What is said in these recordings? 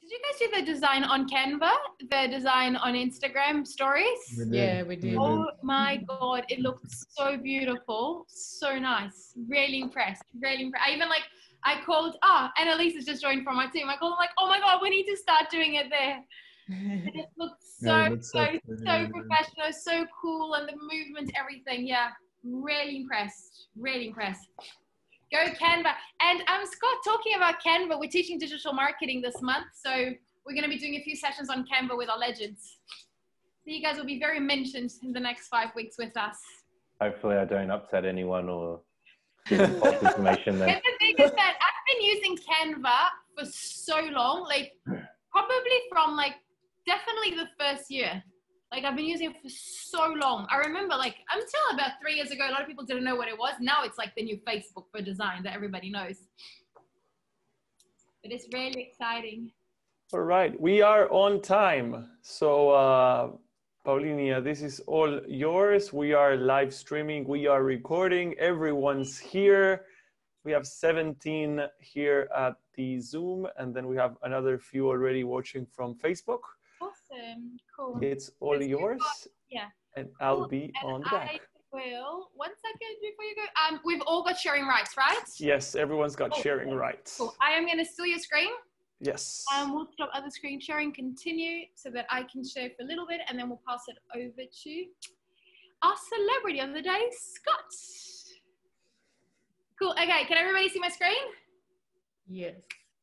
Did you guys do the design on Canva? The design on Instagram stories? Yeah, we did. Oh my God, it looked so beautiful. So nice. Really impressed. Really impressed. I called, Annalise has just joined from my team. I called, I'm like, oh my God, we need to start doing it there. And it looked so professional, so cool, and the movement, everything. Yeah, really impressed. Really impressed. Go Canva. And Scott, talking about Canva, we're teaching digital marketing this month. So we're going to be doing a few sessions on Canva with our legends. So you guys will be very mentioned in the next 5 weeks with us. Hopefully I don't upset anyone or give false information then. And the thing is that I've been using Canva for so long, like probably from like definitely the first year. Like I've been using it for so long. I remember like until about 3 years ago, a lot of people didn't know what it was. Now it's like the new Facebook for design that everybody knows. But it's really exciting. All right, we are on time. So Paulinia, this is all yours. We are live streaming, we are recording, everyone's here. We have 17 here at the Zoom, and then we have another few already watching from Facebook. Awesome, cool. It's all yours. Yeah. And I'll be on the back. Well, 1 second before you go. We've all got sharing rights, right? Yes, everyone's got sharing rights. Cool. I am going to steal your screen. Yes. We'll stop other screen sharing, continue so that I can share for a little bit, and then we'll pass it over to our celebrity of the day, Scott. Cool. Okay, can everybody see my screen? Yes.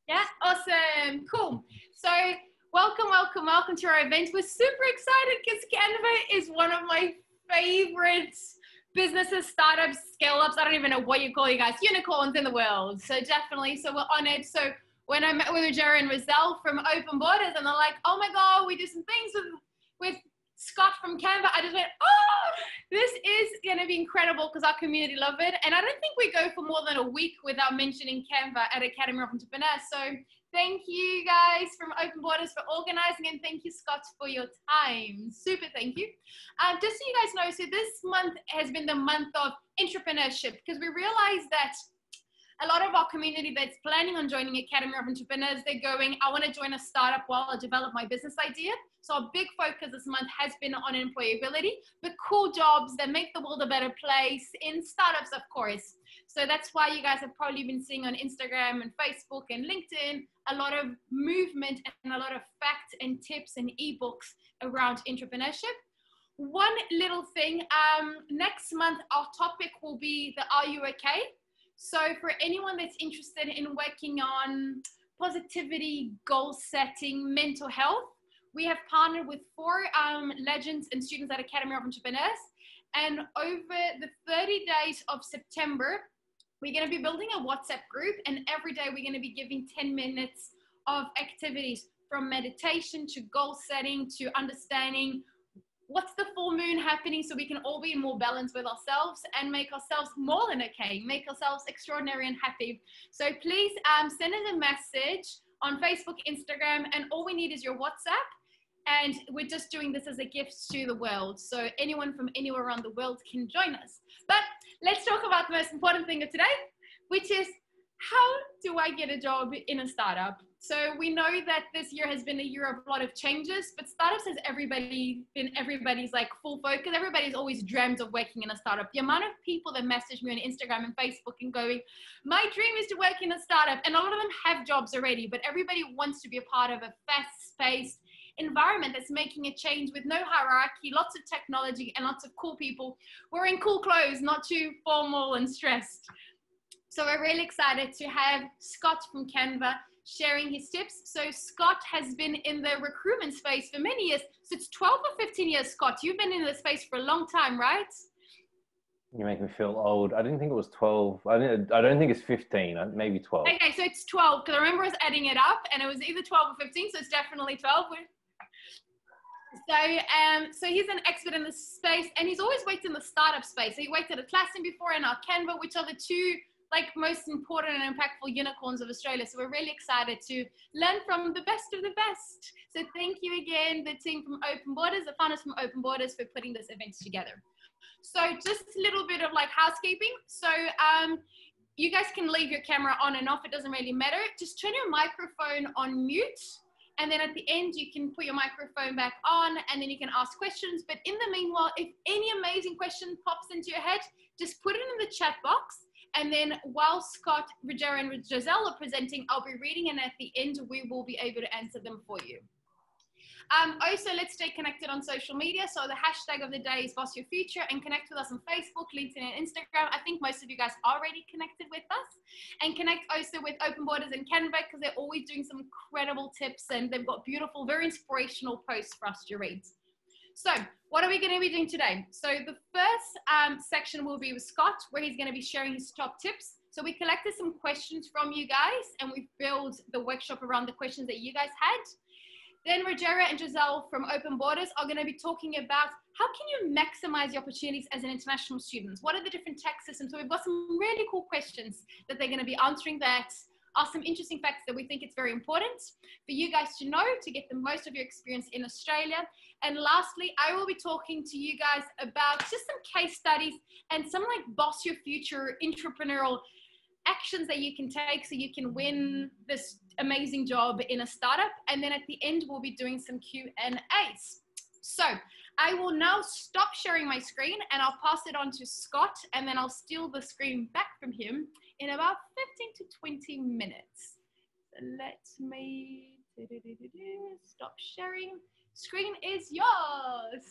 Yeah, awesome. Cool. So welcome, welcome, welcome to our event. We're super excited because Canva is one of my favorite businesses, startups, scale-ups. I don't even know what you call you guys, unicorns in the world. So definitely, so we're honored. So when I met with Ruggero and Joselle from Open Borders, and they're like, oh my God, we do some things with Scott from Canva, I just went, oh, this is going to be incredible because our community love it. And I don't think we go for more than a week without mentioning Canva at Academy of Entrepreneurs. So thank you guys from Open Borders for organizing, and thank you, Scott, for your time. Super thank you. Just so you guys know, so this month has been the month of entrepreneurship because we realized that a lot of our community that's planning on joining Academy of Entrepreneurs, they're going, I want to join a startup while I develop my business idea. So our big focus this month has been on employability, but cool jobs that make the world a better place in startups, of course. So that's why you guys have probably been seeing on Instagram and Facebook and LinkedIn, a lot of movement and a lot of facts and tips and ebooks around entrepreneurship. One little thing, next month, our topic will be the Are You Okay? So for anyone that's interested in working on positivity, goal setting, mental health, we have partnered with 4 legends and students at Academy of Entrepreneurs. And over the 30 days of September, we're going to be building a WhatsApp group. And every day we're going to be giving 10 minutes of activities from meditation to goal setting to understanding what's the full moon happening so we can all be in more balance with ourselves and make ourselves more than okay, make ourselves extraordinary and happy. So please send us a message on Facebook, Instagram, and all we need is your WhatsApp. And we're just doing this as a gift to the world. So anyone from anywhere around the world can join us. But let's talk about the most important thing of today, which is how do I get a job in a startup? So we know that this year has been a year of a lot of changes, but startups has been everybody's like full focus. Everybody's always dreamt of working in a startup. The amount of people that message me on Instagram and Facebook and going, my dream is to work in a startup. And a lot of them have jobs already, but everybody wants to be a part of a fast-paced environment that's making a change with no hierarchy, lots of technology and lots of cool people wearing cool clothes, not too formal and stressed. So we're really excited to have Scott from Canva sharing his tips. So Scott has been in the recruitment space for many years. So it's 12 or 15 years, Scott. You've been in the space for a long time, right? You make me feel old. I didn't think it was 12. I don't think it's 15, maybe 12. Okay, so it's 12, because I remember us adding it up, and it was either 12 or 15, so it's definitely 12. So he's an expert in the space, and he's always worked in the startup space. So he worked at Atlassian before and now Canva, which are the 2 most important and impactful unicorns of Australia. So we're really excited to learn from the best of the best. So thank you again, the team from Open Borders, the founders from Open Borders, for putting this event together. So just a little bit of housekeeping. So you guys can leave your camera on and off. It doesn't really matter. Just turn your microphone on mute And then at the end, you can put your microphone back on and then you can ask questions. But in the meanwhile, if any amazing question pops into your head, just put it in the chat box. And then while Scott, Ruggero, and Joselle are presenting, I'll be reading, and at the end, we will be able to answer them for you. Also, let's stay connected on social media. So the hashtag of the day is Boss Your Future, and connect with us on Facebook, LinkedIn, and Instagram. I think most of you guys are already connected with us. And connect also with Open Borders and CANVA, because they're always doing some incredible tips, and they've got beautiful, very inspirational posts for us to read. So what are we going to be doing today? So the first section will be with Scott, where he's going to be sharing his top tips. So we collected some questions from you guys, and we've built the workshop around the questions that you guys had. Then Ruggero and Joselle from Open Borders are going to be talking about how can you maximize the opportunities as an international student? What are the different tax systems? So we've got some really cool questions that they're going to be answering that are some interesting facts that we think it's very important for you guys to know to get the most of your experience in Australia. And lastly, I will be talking to you guys about just some case studies and some like boss your future entrepreneurial actions that you can take so you can win this amazing job in a startup. And then at the end, we'll be doing some Q&As. So I will now stop sharing my screen and I'll pass it on to Scott, and then I'll steal the screen back from him in about 15 to 20 minutes. So let me stop sharing. Screen is yours.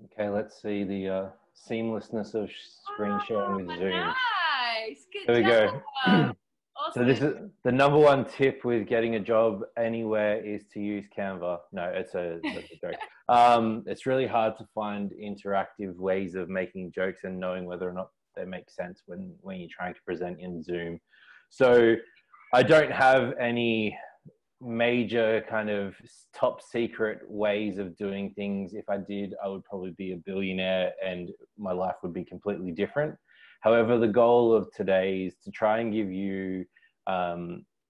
Okay, let's see the seamlessness of screen sharing with Zoom. Nice. Good There we job. go. Awesome. So this is the number one tip with getting a job anywhere is to use Canva. No, that's a joke. It's really hard to find interactive ways of making jokes and knowing whether or not they make sense when you're trying to present in Zoom. So I don't have any major kind of top secret ways of doing things. If I did, I would probably be a billionaire and my life would be completely different. However, the goal of today is to try and give you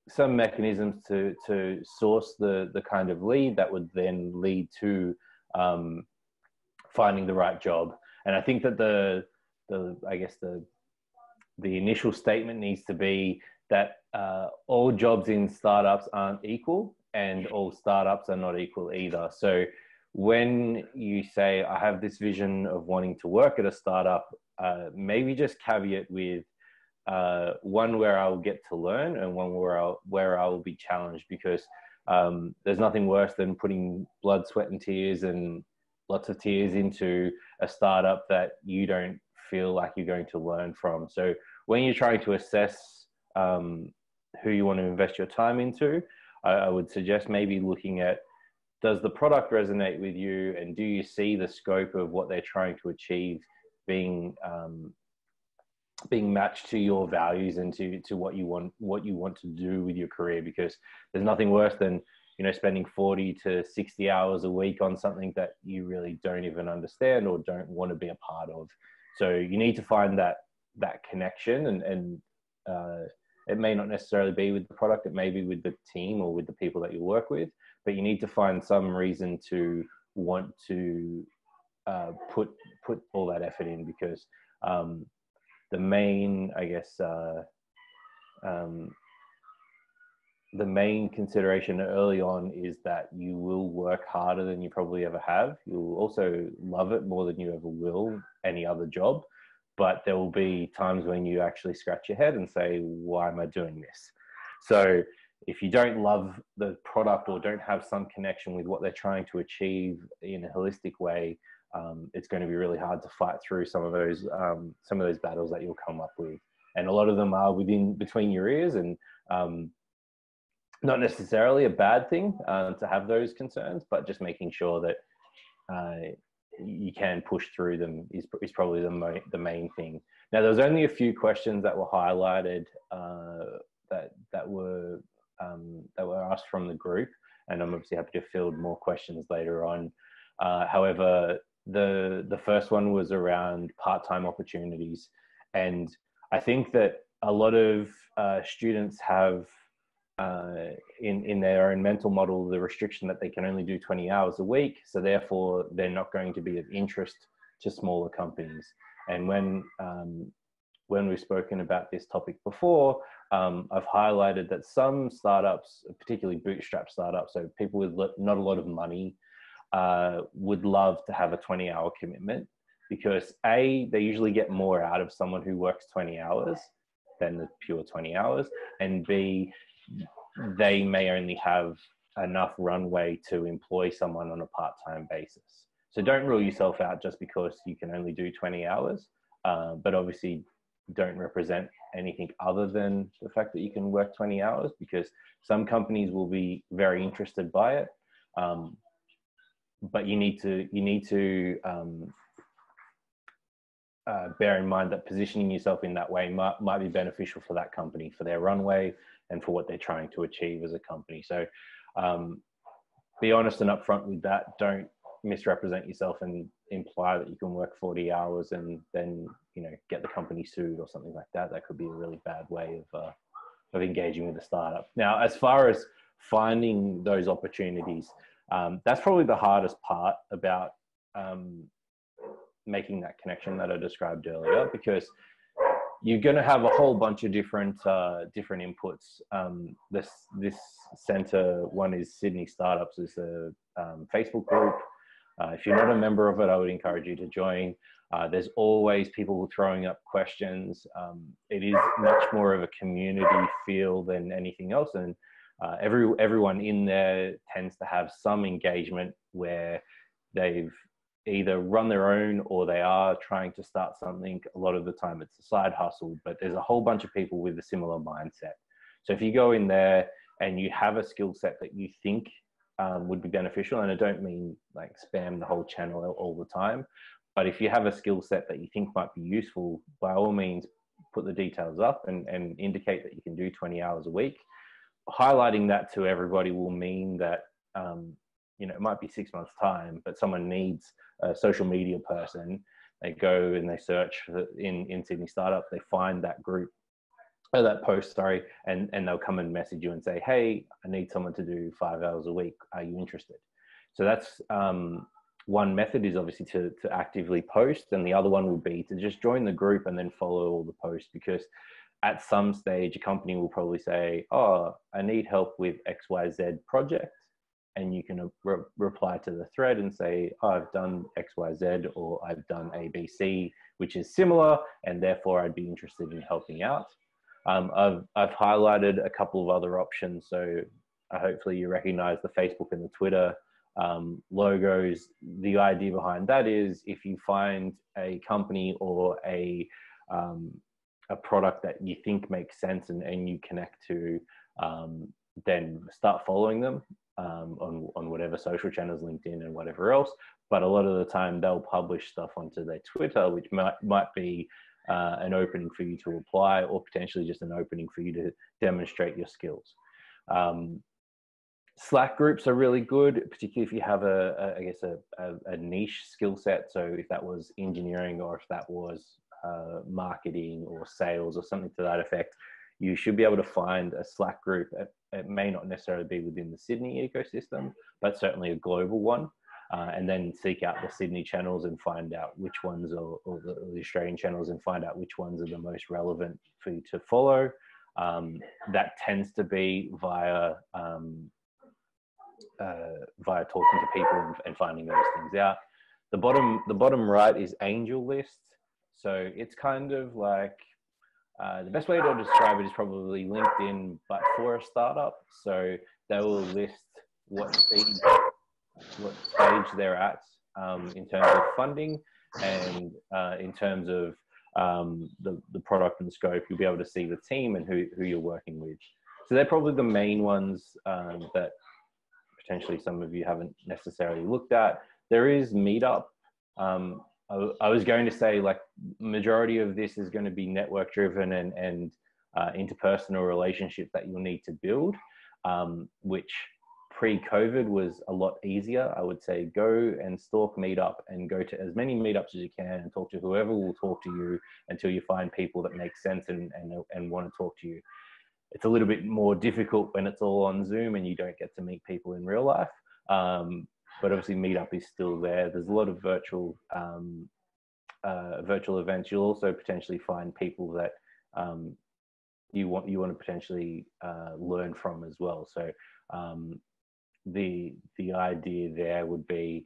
some mechanisms to source the kind of lead that would then lead to finding the right job. And I think that the initial statement needs to be that all jobs in startups aren't equal, and all startups are not equal either. So when you say, I have this vision of wanting to work at a startup, maybe just caveat with one where I will get to learn and one where I will be challenged, because there's nothing worse than putting blood, sweat and tears and lots of tears into a startup that you don't feel like you're going to learn from. So when you're trying to assess who you want to invest your time into, I would suggest maybe looking at, does the product resonate with you, and do you see the scope of what they're trying to achieve being matched to your values and to what you want to do with your career? Because there's nothing worse than, you know, spending 40 to 60 hours a week on something that you really don't even understand or don't want to be a part of. So you need to find that connection, and it may not necessarily be with the product, it may be with the team or with the people that you work with, but you need to find some reason to want to put all that effort in, because the main, I guess, the main consideration early on is that you will work harder than you probably ever have. You'll also love it more than you ever will any other job, but there will be times when you actually scratch your head and say, why am I doing this? So if you don't love the product or don't have some connection with what they're trying to achieve in a holistic way, it's going to be really hard to fight through some of those battles that you'll come up with. And a lot of them are between your ears, and not necessarily a bad thing to have those concerns, but just making sure that you can push through them is probably the main thing. Now, there was only a few questions that were highlighted that were asked from the group, and I'm obviously happy to field more questions later on. However, the first one was around part-time opportunities, and I think that a lot of students have in their own mental model the restriction that they can only do 20 hours a week, so therefore they're not going to be of interest to smaller companies. And when we've spoken about this topic before, I've highlighted that some startups, particularly bootstrap startups, so people with not a lot of money, would love to have a 20-hour commitment, because A, they usually get more out of someone who works 20 hours than the pure 20 hours, and B, they may only have enough runway to employ someone on a part-time basis. So don't rule yourself out just because you can only do 20 hours, but obviously don't represent anything other than the fact that you can work 20 hours, because some companies will be very interested by it. But you need to bear in mind that positioning yourself in that way might be beneficial for that company, for their runway, and for what they're trying to achieve as a company. So be honest and upfront with that. Don't misrepresent yourself and imply that you can work 40 hours and then, you know, get the company sued or something like that. That could be a really bad way of engaging with a startup. Now, as far as finding those opportunities, that's probably the hardest part about making that connection that I described earlier, because you're going to have a whole bunch of different inputs. This center one is Sydney Startups, is a Facebook group. If you're not a member of it, I would encourage you to join. There's always people throwing up questions. It is much more of a community feel than anything else, and everyone in there tends to have some engagement where they've either run their own or they are trying to start something. A lot of the time it's a side hustle, but there's a whole bunch of people with a similar mindset. So if you go in there and you have a skill set that you think would be beneficial, and I don't mean like spam the whole channel all the time, but if you have a skill set that you think might be useful, by all means, put the details up and indicate that you can do 20 hours a week. Highlighting that to everybody will mean that, you know, it might be 6 months' time, but someone needs a social media person. They go and they search in Sydney Startup, they find that group, or that post, sorry, and they'll come and message you and say, hey, I need someone to do 5 hours a week. Are you interested? So that's one method, is obviously to actively post, and the other one would be to just join the group and then follow all the posts, because at some stage, a company will probably say, oh, I need help with XYZ project. And you can reply to the thread and say, oh, I've done XYZ, or I've done ABC, which is similar, and therefore I'd be interested in helping out. I've highlighted a couple of other options. So hopefully you recognize the Facebook and the Twitter logos. The idea behind that is, if you find a company or a product that you think makes sense and you connect to, then start following them on whatever social channels, LinkedIn and whatever else. But a lot of the time they'll publish stuff onto their Twitter, which might be an opening for you to apply, or potentially just an opening for you to demonstrate your skills. Slack groups are really good, particularly if you have a niche skill set. So if that was engineering, or if that was marketing or sales or something to that effect, you should be able to find a Slack group. It may not necessarily be within the Sydney ecosystem, but certainly a global one. And then seek out the Sydney channels and find out which ones, or the Australian channels, and find out which ones are the most relevant for you to follow. That tends to be via talking to people and finding those things out. The bottom right is Angel List. So it's kind of like, the best way to describe it is probably LinkedIn, but for a startup. So they will list what stage they're at in terms of funding, and in terms of the product and scope. You'll be able to see the team and who you're working with. So they're probably the main ones that potentially some of you haven't necessarily looked at. There is Meetup. I was going to say, like, majority of this is going to be network driven and interpersonal relationships that you'll need to build, which pre-COVID was a lot easier. I would say go and stalk Meetup and go to as many meetups as you can and talk to whoever will talk to you until you find people that make sense and want to talk to you. It's a little bit more difficult when it's all on Zoom and you don't get to meet people in real life. But obviously Meetup is still there. There's a lot of virtual events. You'll also potentially find people that you want to potentially learn from as well. So the idea there would be,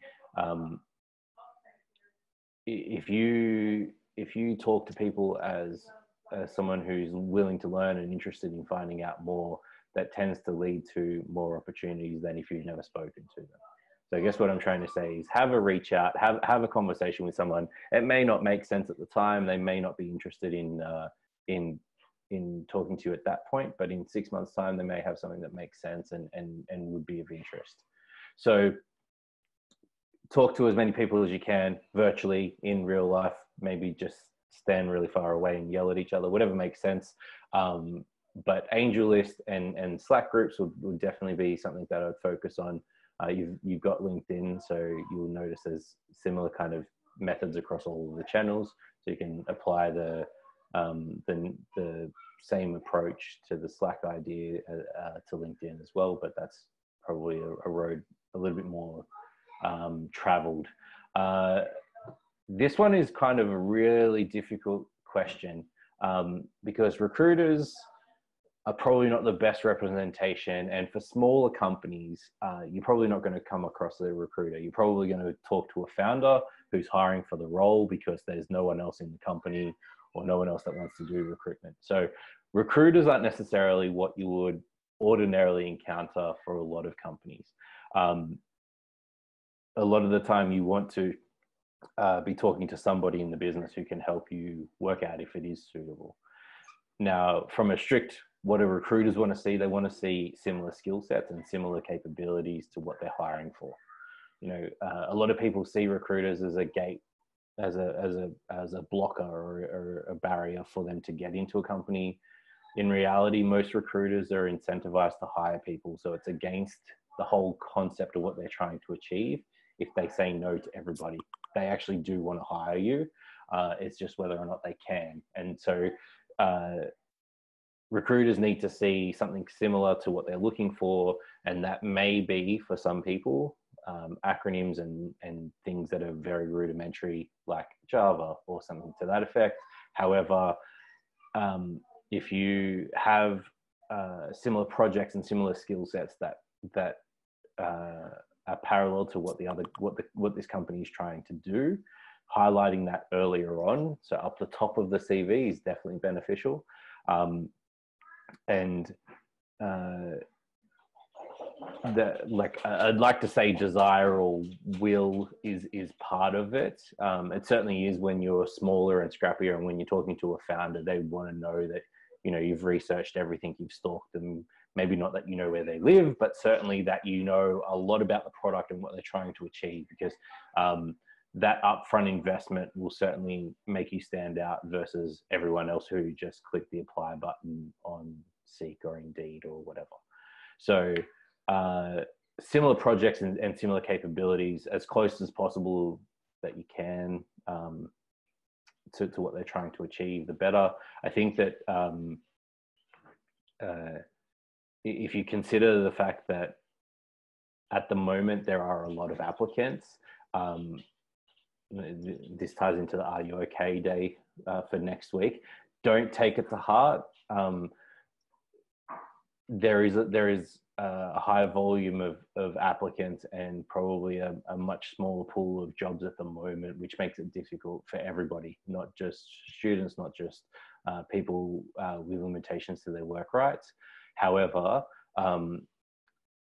if you talk to people as someone who's willing to learn and interested in finding out more, that tends to lead to more opportunities than if you've never spoken to them. So I guess what I'm trying to say is have a reach out, have a conversation with someone. It may not make sense at the time. They may not be interested in talking to you at that point, but in 6 months' time, they may have something that makes sense and would be of interest. So talk to as many people as you can virtually, in real life. Maybe just stand really far away and yell at each other, whatever makes sense. But AngelList and Slack groups would definitely be something that I'd focus on. You've got LinkedIn, so you'll notice there's similar kind of methods across all of the channels. So you can apply the same approach to the Slack idea to LinkedIn as well, but that's probably a road a little bit more traveled. This one is kind of a really difficult question because recruiters are probably not the best representation, and for smaller companies, you're probably not going to come across a recruiter. You're probably going to talk to a founder who's hiring for the role because there's no one else in the company or no one else that wants to do recruitment. So recruiters aren't necessarily what you would ordinarily encounter for a lot of companies. A lot of the time you want to be talking to somebody in the business who can help you work out if it is suitable. Now, from a strict, what do recruiters want to see? They want to see similar skill sets and similar capabilities to what they're hiring for. You know, a lot of people see recruiters as a gate, as a blocker or a barrier for them to get into a company. In reality, most recruiters are incentivized to hire people, so it's against the whole concept of what they're trying to achieve if they say no to everybody. They actually do want to hire you. It's just whether or not they can. And so recruiters need to see something similar to what they're looking for, and that may be, for some people, acronyms and things that are very rudimentary, like Java or something to that effect. However, if you have similar projects and similar skill sets that are parallel to what this company is trying to do, highlighting that earlier on, so up the top of the CV, is definitely beneficial. I'd like to say desire or will is part of it. It certainly is when you're smaller and scrappier, and when you're talking to a founder, they want to know that, you know, you've researched everything, you've stalked them. Maybe not that you know where they live, but certainly that you know a lot about the product and what they're trying to achieve, because that upfront investment will certainly make you stand out versus everyone else who just clicked the apply button on Seek or Indeed or whatever. So similar projects and similar capabilities as close as possible that you can to what they're trying to achieve, the better. I think that if you consider the fact that at the moment there are a lot of applicants, this ties into the Are You Okay Day for next week. Don't take it to heart. There is a high volume of applicants and probably a much smaller pool of jobs at the moment, which makes it difficult for everybody, not just students, not just people with limitations to their work rights. However,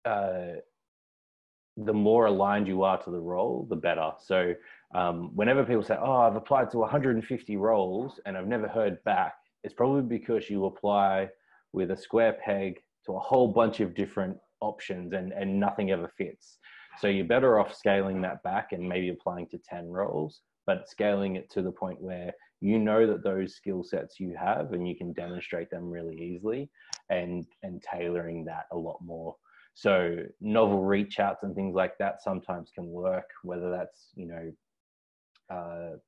the more aligned you are to the role, the better. So whenever people say, oh, I've applied to 150 roles and I've never heard back, it's probably because you apply with a square peg to a whole bunch of different options and nothing ever fits. So you're better off scaling that back and maybe applying to 10 roles, but scaling it to the point where you know that those skill sets you have and you can demonstrate them really easily, and tailoring that a lot more. So novel reach outs and things like that sometimes can work, whether that's, you know,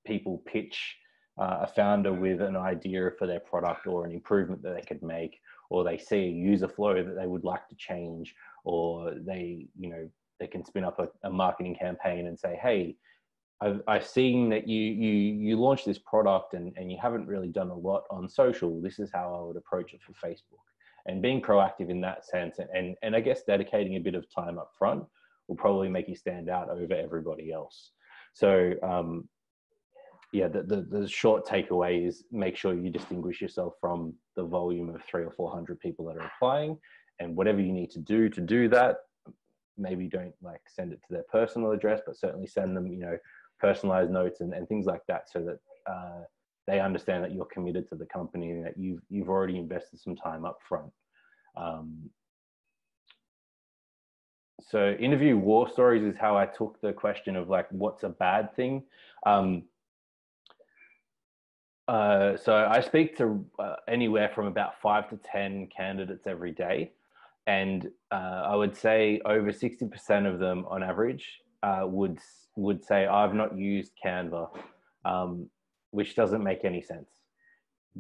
people pitch a founder with an idea for their product or an improvement that they could make, or they see a user flow that they would like to change, or they, you know, they can spin up a marketing campaign and say, hey, I've seen that you launched this product and you haven't really done a lot on social. This is how I would approach it for Facebook. And being proactive in that sense, and I guess dedicating a bit of time up front will probably make you stand out over everybody else. So yeah, the short takeaway is make sure you distinguish yourself from the volume of 300 or 400 people that are applying, and whatever you need to do that, maybe don't like send it to their personal address, but certainly send them, you know, personalized notes and things like that, so that they understand that you're committed to the company and that you've already invested some time up front. So interview war stories is how I took the question of like, what's a bad thing? So I speak to anywhere from about 5 to 10 candidates every day. And I would say over 60% of them on average would say, I've not used Canva, which doesn't make any sense.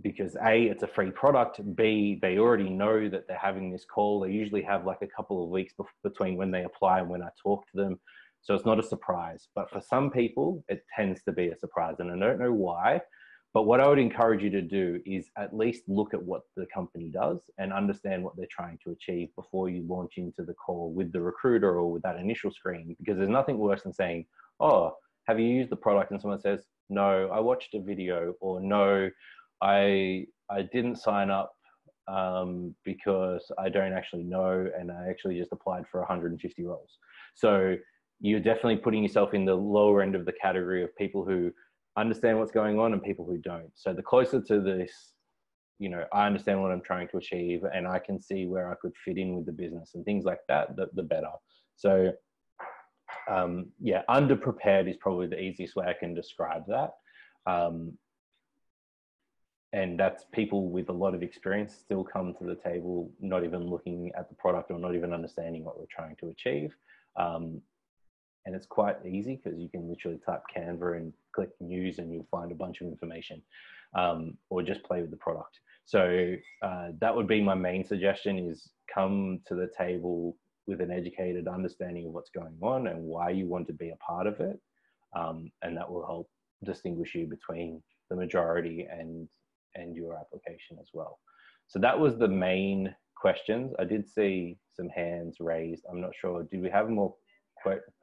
Because A, it's a free product. B, they already know that they're having this call. They usually have like a couple of weeks between when they apply and when I talk to them. So it's not a surprise. But for some people, it tends to be a surprise. And I don't know why. But what I would encourage you to do is at least look at what the company does and understand what they're trying to achieve before you launch into the call with the recruiter or with that initial screen. Because there's nothing worse than saying, oh, have you used the product? And someone says, no, I watched a video, or no, I didn't sign up because I don't actually know, and I actually just applied for 150 roles. So you're definitely putting yourself in the lower end of the category of people who understand what's going on and people who don't. So the closer to this, you know, I understand what I'm trying to achieve and I can see where I could fit in with the business and things like that, the better. So yeah, underprepared is probably the easiest way I can describe that. And that's people with a lot of experience still come to the table, not even looking at the product or not even understanding what we're trying to achieve. And it's quite easy because you can literally type Canva and click news and you'll find a bunch of information, or just play with the product. So that would be my main suggestion, is come to the table with an educated understanding of what's going on and why you want to be a part of it. And that will help distinguish you between the majority and your application as well. So that was the main questions. I did see some hands raised. I'm not sure. Did we have more?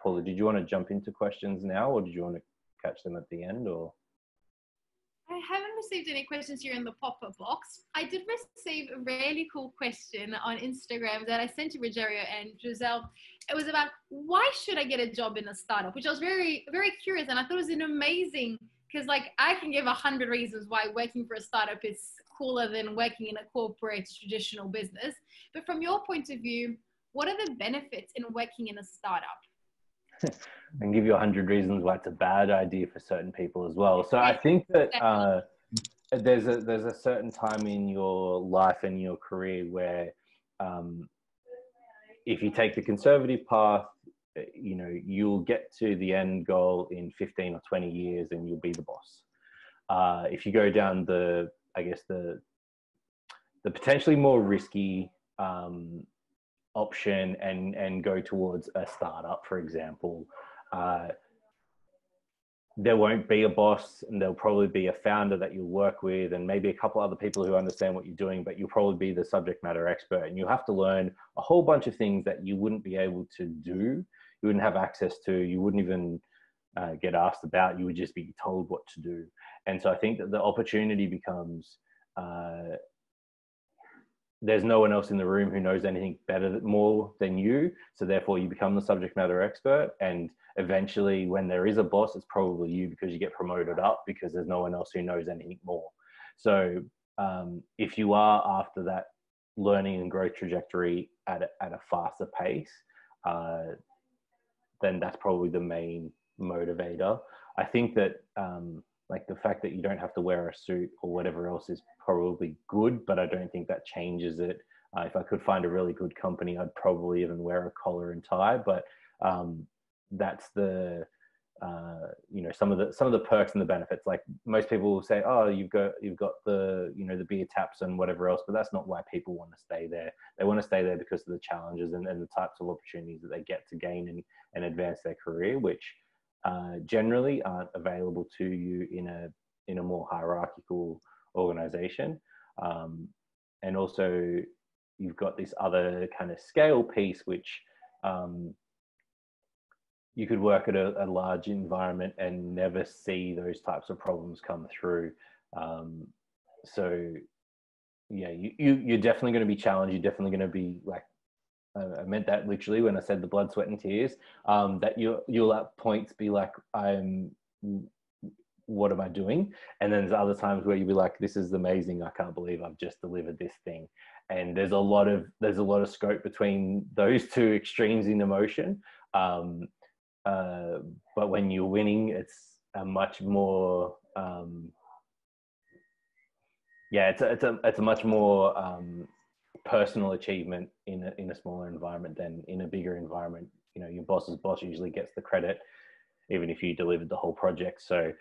Paula, did you want to jump into questions now, or did you want to catch them at the end? Or I haven't received any questions here in the pop-up box. I did receive a really cool question on Instagram that I sent to Ruggero and Joselle. It was about, why should I get a job in a startup? Which I was very, very curious, and I thought it was an amazing, because like I can give 100 reasons why working for a startup is cooler than working in a corporate traditional business. But from your point of view, what are the benefits in working in a startup? I can give you 100 reasons why it's a bad idea for certain people as well. So I think that there's a certain time in your life and your career where if you take the conservative path, you know, you'll get to the end goal in 15 or 20 years and you'll be the boss. If you go down the potentially more risky option and go towards a startup, for example, there won't be a boss, and there'll probably be a founder that you'll work with and maybe a couple other people who understand what you're doing, but you'll probably be the subject matter expert, and you'll have to learn a whole bunch of things that you wouldn't be able to do, you wouldn't have access to, you wouldn't even get asked about, you would just be told what to do. And so I think that the opportunity becomes there's no one else in the room who knows anything more than you. So therefore you become the subject matter expert. And eventually when there is a boss, it's probably you, because you get promoted up because there's no one else who knows anything more. So if you are after that learning and growth trajectory at a faster pace, then that's probably the main motivator. I think that like the fact that you don't have to wear a suit or whatever else is probably good, but I don't think that changes it. If I could find a really good company, I'd probably even wear a collar and tie, but that's the, you know, some of the perks and the benefits. Like most people will say, oh, you've got the, you know, the beer taps and whatever else, but that's not why people want to stay there. They want to stay there because of the challenges and the types of opportunities that they get to gain and advance their career, which generally aren't available to you in a more hierarchical organization. And also you've got this other kind of scale piece, which you could work at a large environment and never see those types of problems come through. So yeah, you're definitely going to be challenged. You're definitely going to be like, I meant that literally when I said the blood, sweat and tears, that you'll at points be like, what am I doing? And then there's other times where you'll be like, this is amazing. I can't believe I've just delivered this thing. And there's a lot of scope between those two extremes in emotion. But when you're winning, it's a much more, it's a much more personal achievement in a smaller environment than in a bigger environment. You know, your boss's boss usually gets the credit, even if you delivered the whole project. So,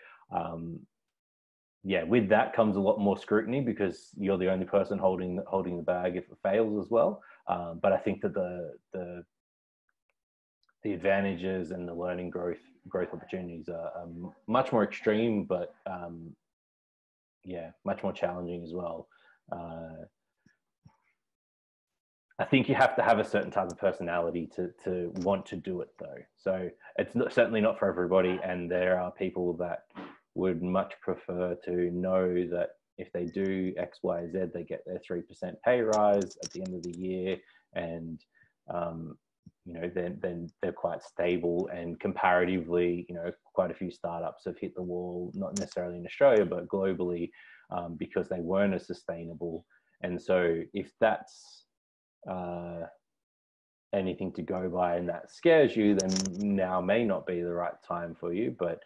with that comes a lot more scrutiny because you're the only person holding the bag if it fails as well. But I think that the advantages and the learning growth opportunities are much more extreme, but much more challenging as well. I think you have to have a certain type of personality to want to do it though. So it's certainly not for everybody. And there are people that would much prefer to know that if they do X, Y, Z, they get their 3% pay rise at the end of the year. And, then they're quite stable, and comparatively, quite a few startups have hit the wall, not necessarily in Australia, but globally, because they weren't as sustainable. And so if that's anything to go by and that scares you, then now may not be the right time for you. But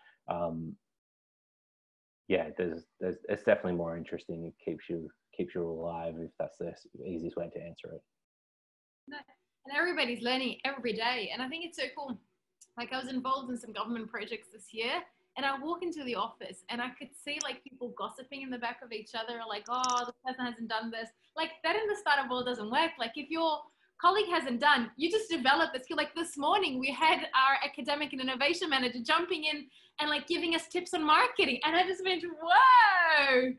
it's definitely more interesting. It keeps you alive, if that's the easiest way to answer it. And everybody's learning every day, and I think it's so cool. Like, I was involved in some government projects this year, and I walk into the office and I could see like people gossiping in the back of each other, like, oh, this person hasn't done this. Like, that in the startup world doesn't work. Like, if your colleague hasn't done, you just develop the skill. Like this morning, we had our academic and innovation manager jumping in and like giving us tips on marketing. And I just went, whoa.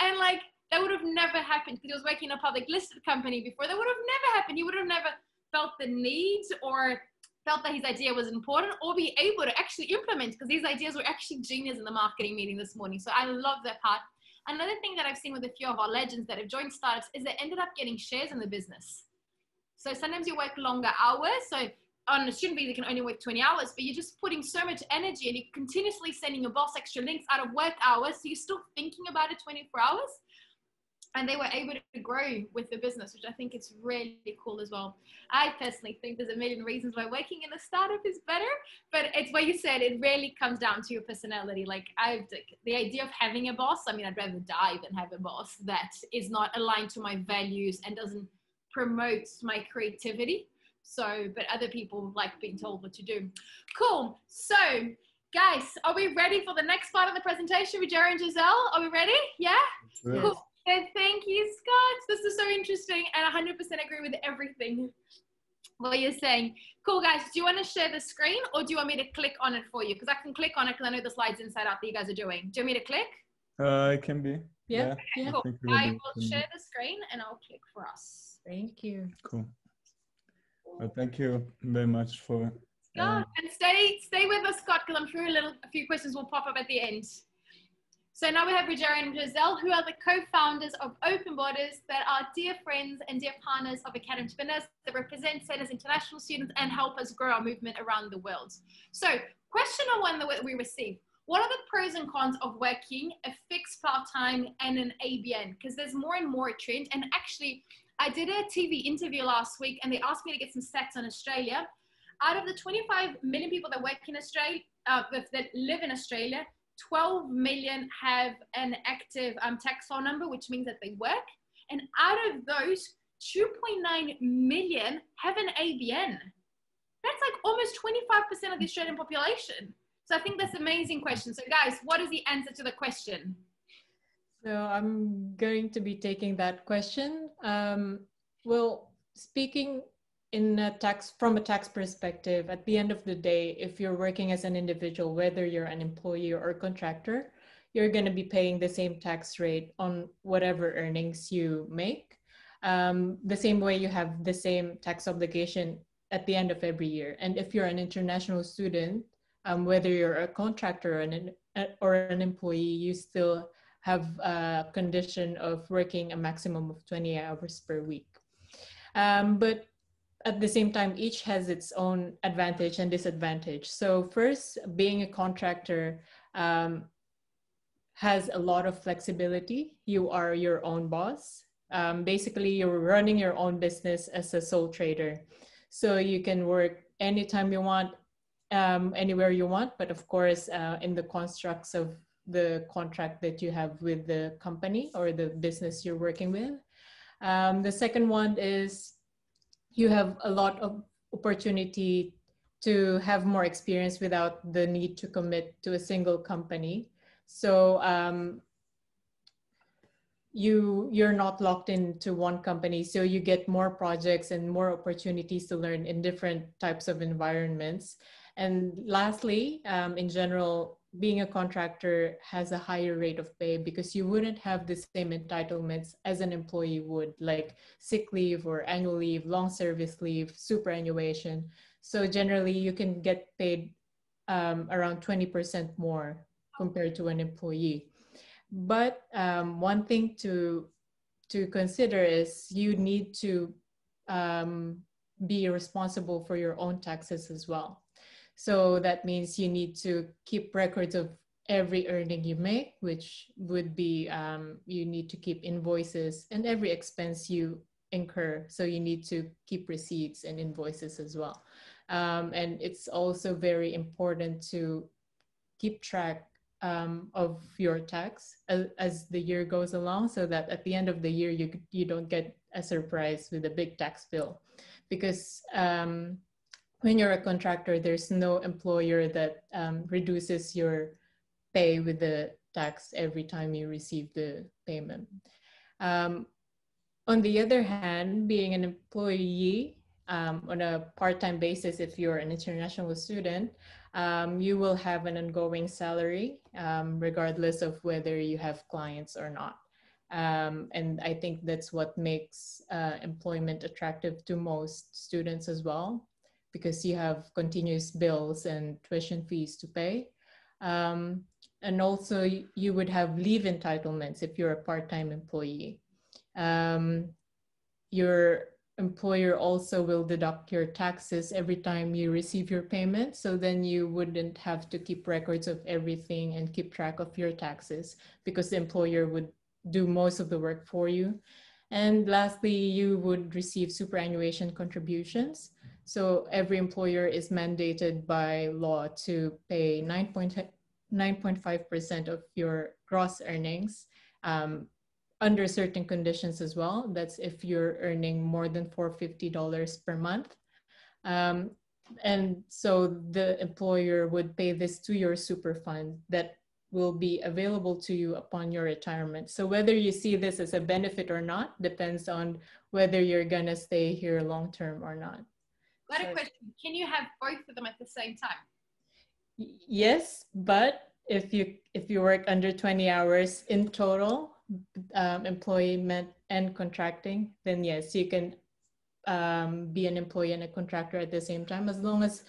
And like, that would have never happened because he was working in a public listed company before. That would have never happened. He would have never felt the need or felt that his idea was important or be able to actually implement, because these ideas were actually genius in the marketing meeting this morning. So I love that part. Another thing that I've seen with a few of our legends that have joined startups is they ended up getting shares in the business. So sometimes you work longer hours. So on a student visa, you can only work 20 hours, but you're just putting so much energy and you're continuously sending your boss extra links out of work hours. So you're still thinking about it 24 hours. And they were able to grow with the business, which I think is really cool as well. I personally think there's a million reasons why working in a startup is better, but it's what you said, it really comes down to your personality. Like the idea of having a boss, I mean, I'd rather die than have a boss that is not aligned to my values and doesn't promote my creativity. So, but other people like being told what to do. Cool. So, guys, are we ready for the next part of the presentation with Ruggero and Joselle? Are we ready? Yeah? Yes. Cool. Thank you, Scott. This is so interesting, and I 100% agree with everything what you're saying. Cool, guys. Do you want to share the screen, or do you want me to click on it for you? Because I can click on it because I know the slides inside out that you guys are doing. Do you want me to click? It can be. Yeah. Cool. I will share the screen, and I'll click for us. Thank you. Cool. Well, thank you very much for. And stay with us, Scott, because I'm sure a few questions will pop up at the end. So now we have Ruggero and Joselle, who are the co-founders of Open Borders, that are dear friends and dear partners of Academy Entrepreneurs that represent centers international students and help us grow our movement around the world. So question one that we received: what are the pros and cons of working a fixed part-time and an ABN? Because there's more and more a trend. And actually, I did a TV interview last week and they asked me to get some stats on Australia. Out of the 25 million people that work in Australia, that live in Australia, 12 million have an active tax file number, which means that they work. And out of those, 2.9 million have an ABN. That's like almost 25% of the Australian population. So I think that's an amazing question. So guys, what is the answer to the question? So I'm going to be taking that question. Well, speaking from a tax perspective, at the end of the day, if you're working as an individual, whether you're an employee or contractor, you're going to be paying the same tax rate on whatever earnings you make. The same way you have the same tax obligation at the end of every year. And if you're an international student, whether you're a contractor or an employee, you still have a condition of working a maximum of 20 hours per week. But at the same time, each has its own advantage and disadvantage. So first, being a contractor has a lot of flexibility. You are your own boss. Basically, you're running your own business as a sole trader. So you can work anytime you want, anywhere you want, but of course, in the constructs of the contract that you have with the company or the business you're working with. The second one is you have a lot of opportunity to have more experience without the need to commit to a single company. So you're not locked into one company, so you get more projects and more opportunities to learn in different types of environments. And lastly, in general, being a contractor has a higher rate of pay because you wouldn't have the same entitlements as an employee would, like sick leave or annual leave, long service leave, superannuation. So generally, you can get paid around 20% more compared to an employee. But one thing to consider is you need to be responsible for your own taxes as well. So that means you need to keep records of every earning you make, which would be you need to keep invoices and every expense you incur. So you need to keep receipts and invoices as well. And it's also very important to keep track of your tax as the year goes along, so that at the end of the year, you don't get a surprise with a big tax bill. Because when you're a contractor, there's no employer that reduces your pay with the tax every time you receive the payment. On the other hand, being an employee on a part-time basis, if you're an international student, you will have an ongoing salary regardless of whether you have clients or not. And I think that's what makes employment attractive to most students as well, because you have continuous bills and tuition fees to pay. And also you would have leave entitlements if you're a part-time employee. Your employer also will deduct your taxes every time you receive your payment. So then you wouldn't have to keep records of everything and keep track of your taxes, because the employer would do most of the work for you. And lastly, you would receive superannuation contributions. So every employer is mandated by law to pay 9.5% of your gross earnings under certain conditions as well. That's if you're earning more than $450 per month. And so the employer would pay this to your super fund that will be available to you upon your retirement. So whether you see this as a benefit or not depends on whether you're gonna stay here long term or not. Got a question. Can you have both of them at the same time? Yes, but if you work under 20 hours in total, employment and contracting, then yes, you can be an employee and a contractor at the same time, as long as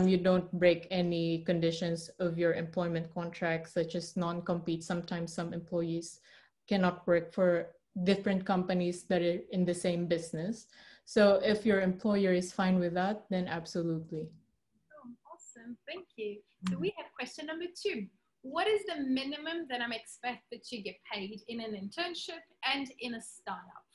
you don't break any conditions of your employment contract, such as non-compete. Sometimes some employees cannot work for different companies that are in the same business. So if your employer is fine with that, then absolutely. Oh, awesome. Thank you. So we have question number 2. What is the minimum that I'm expected to get paid in an internship and in a startup?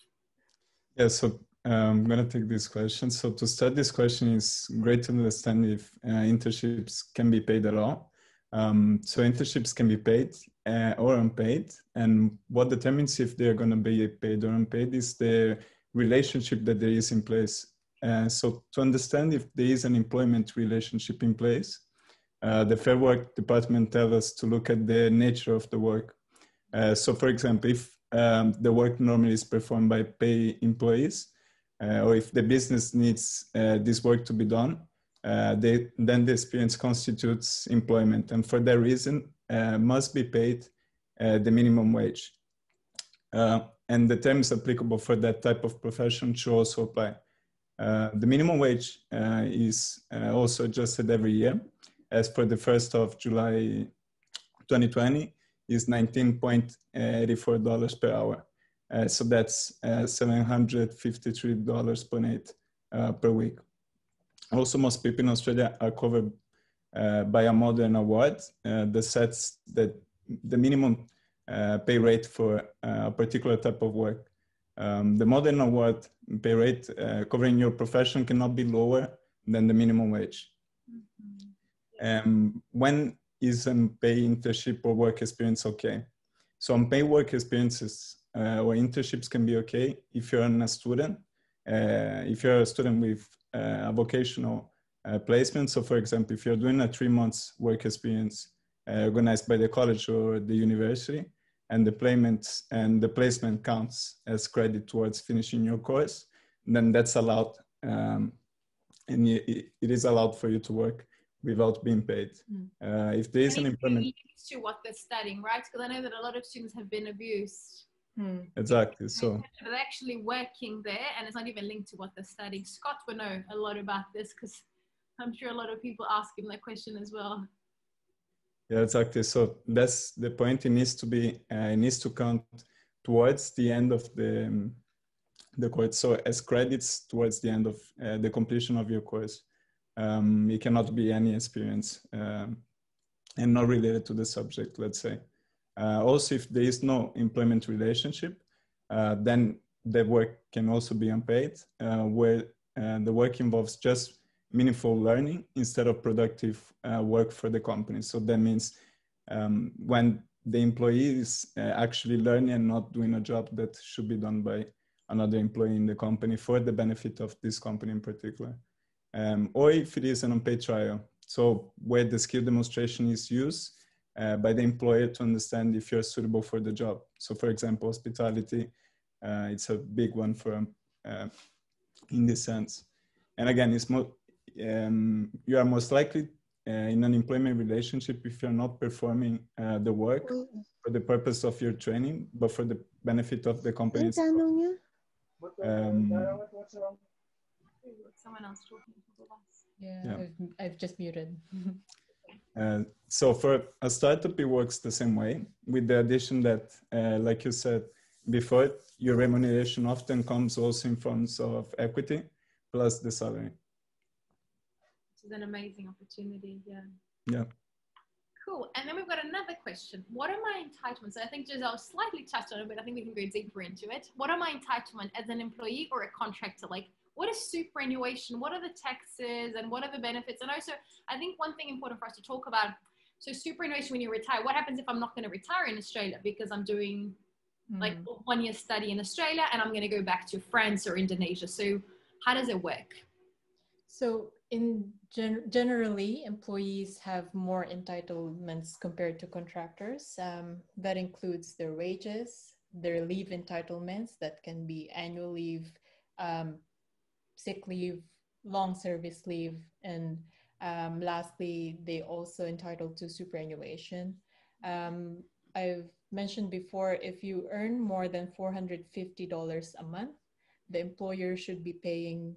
Yeah, so I'm going to take this question. So to start, this question is great to understand if internships can be paid at all. So internships can be paid or unpaid. And what determines if they're going to be paid or unpaid is the relationship that there is in place. So to understand if there is an employment relationship in place, the Fair Work Department tells us to look at the nature of the work. So for example, if the work normally is performed by paid employees, or if the business needs this work to be done, then the experience constitutes employment, and for that reason must be paid the minimum wage. And the terms applicable for that type of profession should also apply. The minimum wage is also adjusted every year. As for the 1st of July 2020, is $19.84 per hour. So that's $753.08 per week. Also, most people in Australia are covered by a modern award that sets the minimum pay rate for a particular type of work. The modern award pay rate covering your profession cannot be lower than the minimum wage. When is unpaid internship or work experience okay? So unpaid work experiences or internships can be okay if you're a student, if you're a student with a vocational placement. So for example, if you're doing a 3 months work experience organized by the college or the university, and the placement counts as credit towards finishing your course, then that's allowed, and it is allowed for you to work without being paid. If there is an employment, linked to what they're studying, right? Because I know that a lot of students have been abused. Exactly. So they're actually working there, and it's not even linked to what they're studying. Scott will know a lot about this because I'm sure a lot of people ask him that question as well. Yeah, exactly. So that's the point. It needs to be, it needs to count towards the end of the course. So as credits towards the end of the completion of your course. It cannot be any experience and not related to the subject, let's say. Also, if there is no employment relationship, then the work can also be unpaid, where the work involves just meaningful learning instead of productive work for the company. So that means when the employee is actually learning and not doing a job that should be done by another employee in the company for the benefit of this company in particular. Or if it is an unpaid trial. So where the skill demonstration is used by the employer to understand if you're suitable for the job. So for example, hospitality, it's a big one for in this sense. And again, it's more, you are most likely in an employment relationship if you're not performing the work for the purpose of your training, but for the benefit of the company itself. Someone else talking to us. Yeah. I've just muted. So for a startup, it works the same way, with the addition that, like you said before, your remuneration often comes also in forms of equity plus the salary. Which is an amazing opportunity, Yeah. Cool. And then we've got another question. What are my entitlements? I think Joselle slightly touched on it, but I think we can go deeper into it. What are my entitlements as an employee or a contractor? Like, what is superannuation? What are the taxes and what are the benefits? And also, I think one thing important for us to talk about, so superannuation when you retire, what happens if I'm not going to retire in Australia because I'm doing like 1 year study in Australia and I'm going to go back to France or Indonesia? So how does it work? So generally, employees have more entitlements compared to contractors. That includes their wages, their leave entitlements, that can be annual leave, sick leave, long service leave, and lastly, they also entitled to superannuation. I've mentioned before, if you earn more than $450 a month, the employer should be paying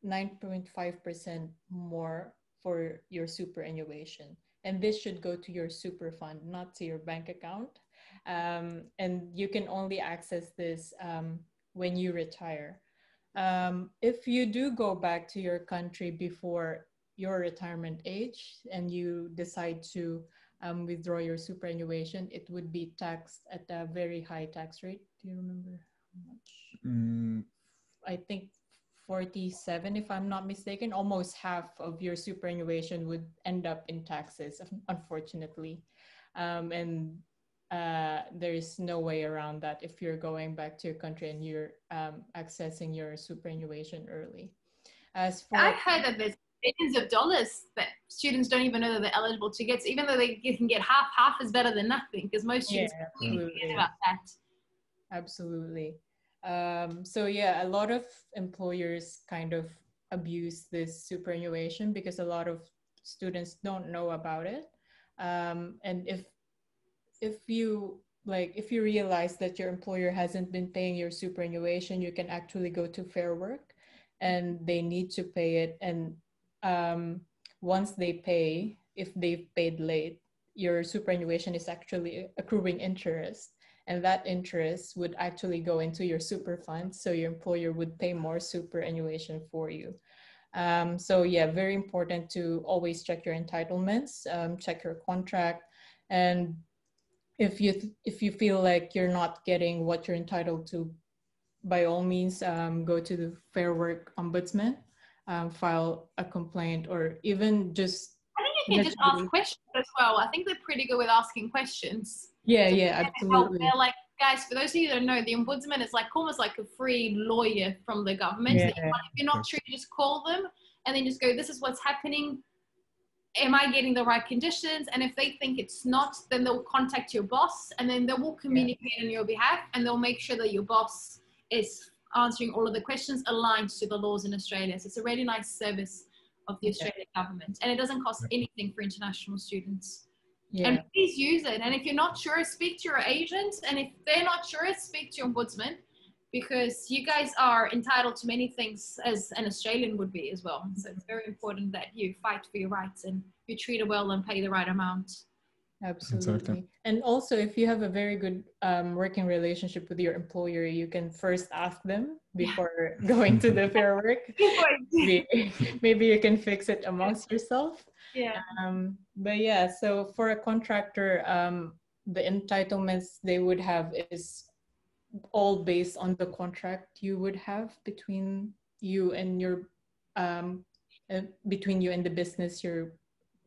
9.5% more for your superannuation. And this should go to your super fund, not to your bank account. And you can only access this when you retire. If you do go back to your country before your retirement age and you decide to withdraw your superannuation, it would be taxed at a very high tax rate. Do you remember how much? I think 47, if I'm not mistaken. Almost half of your superannuation would end up in taxes, unfortunately. And there is no way around that if you're going back to your country and you're accessing your superannuation early. As for I heard that there's billions of dollars that students don't even know that they're eligible to get. So even though they can get half is better than nothing, because most students forget about that. Absolutely. So yeah, a lot of employers kind of abuse this superannuation because a lot of students don't know about it. And if you if you realize that your employer hasn't been paying your superannuation, you can actually go to Fair Work and they need to pay it. And once they pay, if they've paid late, your superannuation is actually accruing interest. And that interest would actually go into your super fund. So your employer would pay more superannuation for you. So yeah, very important to always check your entitlements, check your contract. And if you feel like you're not getting what you're entitled to, by all means, go to the Fair Work Ombudsman, file a complaint, or even just. I think you can just ask questions as well. I think they're pretty good with asking questions. Yeah, so yeah, absolutely. They're like, guys, for those of you that don't know, the ombudsman is like almost like a free lawyer from the government. Yeah. If you're not sure, you just call them and then just go, this is what's happening. Am I getting the right conditions? And if they think it's not, then they'll contact your boss and then they will communicate on your behalf and they'll make sure that your boss is answering all of the questions aligned to the laws in Australia. So it's a really nice service of the Australian government, and it doesn't cost anything for international students. And please use it. And if you're not sure, speak to your agent. And if they're not sure, speak to your ombudsman, because you guys are entitled to many things as an Australian would be as well. So it's very important that you fight for your rights and you treat it well and pay the right amount. Absolutely. Exactly. And also, if you have a very good working relationship with your employer, you can first ask them before going to the Fair Work. Maybe you can fix it amongst yourself. Yeah. But yeah, so for a contractor, the entitlements they would have is all based on the contract you would have between you and your between you and the business you're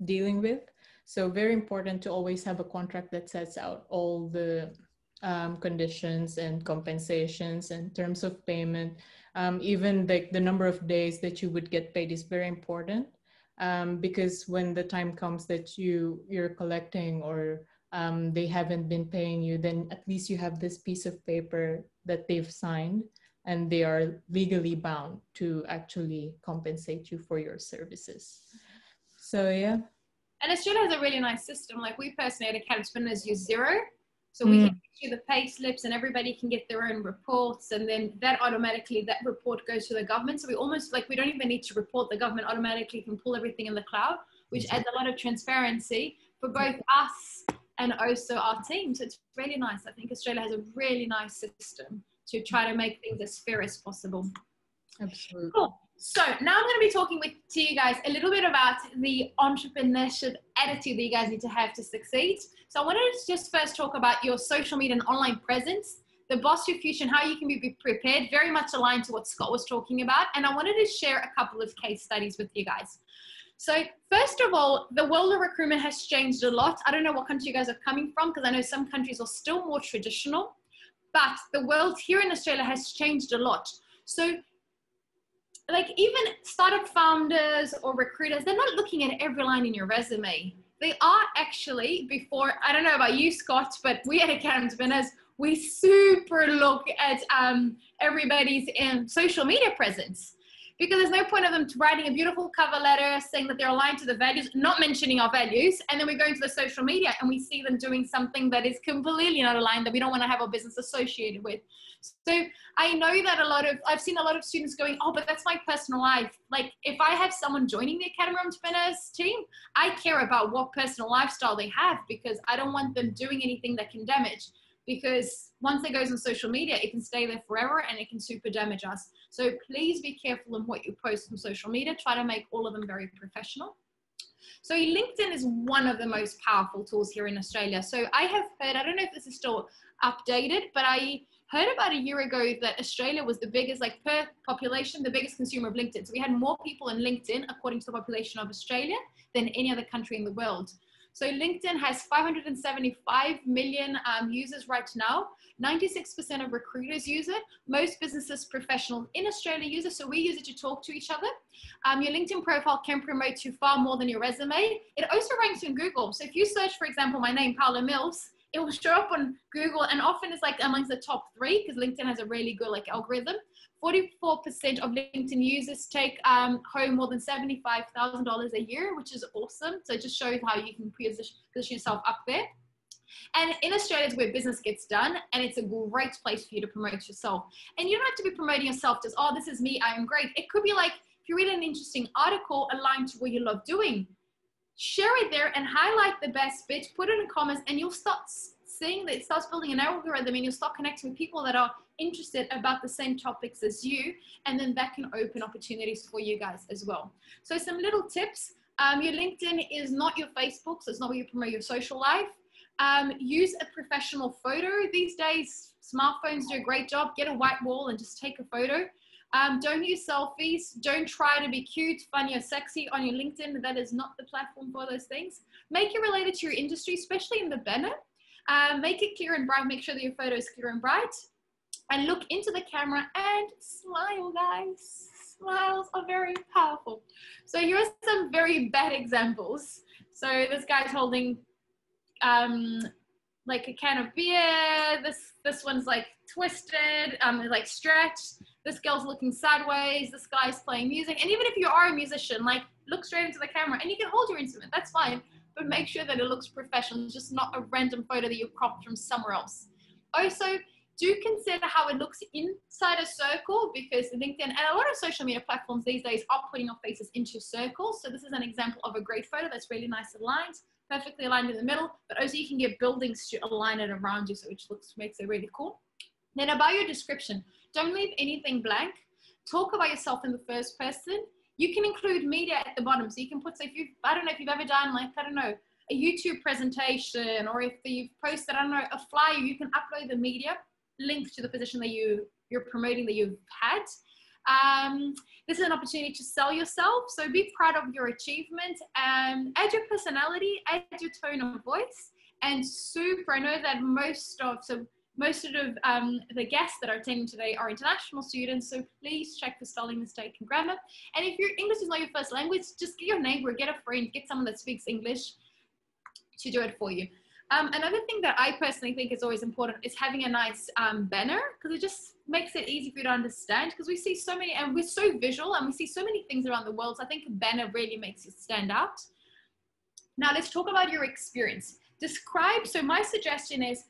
dealing with. So very important to always have a contract that sets out all the conditions and compensations and terms of payment. Even the number of days that you would get paid is very important, because when the time comes that you're collecting or they haven't been paying you, then at least you have this piece of paper that they've signed and they are legally bound to actually compensate you for your services. So yeah. And Australia has a really nice system. Like we personally at Academy Spinners use Xero. So we can issue the pay slips and everybody can get their own reports. And then that automatically, that report goes to the government. So we almost like, we don't even need to report. The government automatically can pull everything in the cloud, which adds a lot of transparency for both us and also our team. So it's really nice. I think Australia has a really nice system to try to make things as fair as possible. Absolutely. Cool. So now I'm going to be talking to you guys a little bit about the entrepreneurship attitude that you guys need to have to succeed. So I wanted to just first talk about your social media and online presence, the Boss Your Future, and how you can be prepared, very much aligned to what Scott was talking about. And I wanted to share a couple of case studies with you guys. So first of all, the world of recruitment has changed a lot. I don't know what country you guys are coming from, because I know some countries are still more traditional, but the world here in Australia has changed a lot. So like even startup founders or recruiters, they're not looking at every line in your resume. They are actually, before, I don't know about you, Scott, but we at Academy Spinners, we super look at everybody's social media presence, because there's no point of them writing a beautiful cover letter saying that they're aligned to the values, not mentioning our values, and then we go into the social media and we see them doing something that is completely not aligned, that we don't want to have our business associated with. So I know that I've seen a lot of students going, oh, but that's my personal life. Like if I have someone joining the Academy Spinners team, I care about what personal lifestyle they have, because I don't want them doing anything that can damage. Because once it goes on social media, it can stay there forever and it can super damage us. So please be careful in what you post on social media. Try to make all of them very professional. So LinkedIn is one of the most powerful tools here in Australia. So I have heard, I don't know if this is still updated, but I heard about a year ago that Australia was the biggest, like per population, the biggest consumer of LinkedIn. So we had more people in LinkedIn, according to the population of Australia, than any other country in the world. So LinkedIn has 575 million users right now. 96% of recruiters use it. Most businesses professionals in Australia use it. So we use it to talk to each other. Your LinkedIn profile can promote you far more than your resume. It also ranks in Google. So if you search, for example, my name, Paula Mills, it will show up on Google, and often it's like amongst the top 3 because LinkedIn has a really good like algorithm. 44% of LinkedIn users take home more than $75,000 a year, which is awesome. So it just shows how you can position yourself up there. And in Australia is where business gets done, and it's a great place for you to promote yourself. And you don't have to be promoting yourself just, oh, this is me, I am great. It could be like, if you read an interesting article aligned to what you love doing, share it there and highlight the best bits, put it in comments, and you'll start seeing that it starts building an algorithm, and you'll start connecting with people that are interested about the same topics as you, and then that can open opportunities for you guys as well. So some little tips. Your LinkedIn is not your Facebook, so it's not where you promote your social life. Use a professional photo. These days, smartphones do a great job. Get a white wall and just take a photo. Don't use selfies. Don't try to be cute, funny, or sexy on your LinkedIn. That is not the platform for those things. Make it related to your industry, especially in the banner. Make it clear and bright. Make sure that your photo is clear and bright. And look into the camera and smile, guys. Smiles are very powerful. So here are some very bad examples. So this guy's holding like a can of beer. This one's like twisted, like stretched. This girl's looking sideways. This guy's playing music. And even if you are a musician, like look straight into the camera, and you can hold your instrument. That's fine, but make sure that it looks professional. It's just not a random photo that you cropped from somewhere else. Also, do consider how it looks inside a circle, because LinkedIn and a lot of social media platforms these days are putting our faces into circles. So this is an example of a great photo that's really nice aligned, perfectly aligned in the middle, but also you can get buildings to align it around you, so which makes it really cool. Then about your description, don't leave anything blank. Talk about yourself in the first person. You can include media at the bottom. So you can put, so if you, I don't know if you've ever done like, I don't know, a YouTube presentation, or if you've posted, I don't know, a flyer, you can upload the media linked to the position that you're promoting that you've had. This is an opportunity to sell yourself. So be proud of your achievement, add your personality, add your tone of voice, and super, I know that most of the guests that are attending today are international students, so please check for spelling mistake and grammar. And if your English is not your first language, just get your neighbor, get a friend, get someone that speaks English to do it for you. Another thing that I personally think is always important is having a nice banner, because it just makes it easy for you to understand, because we see so many, and we're so visual, and we see so many things around the world. So I think a banner really makes you stand out. Now let's talk about your experience. Describe, so my suggestion is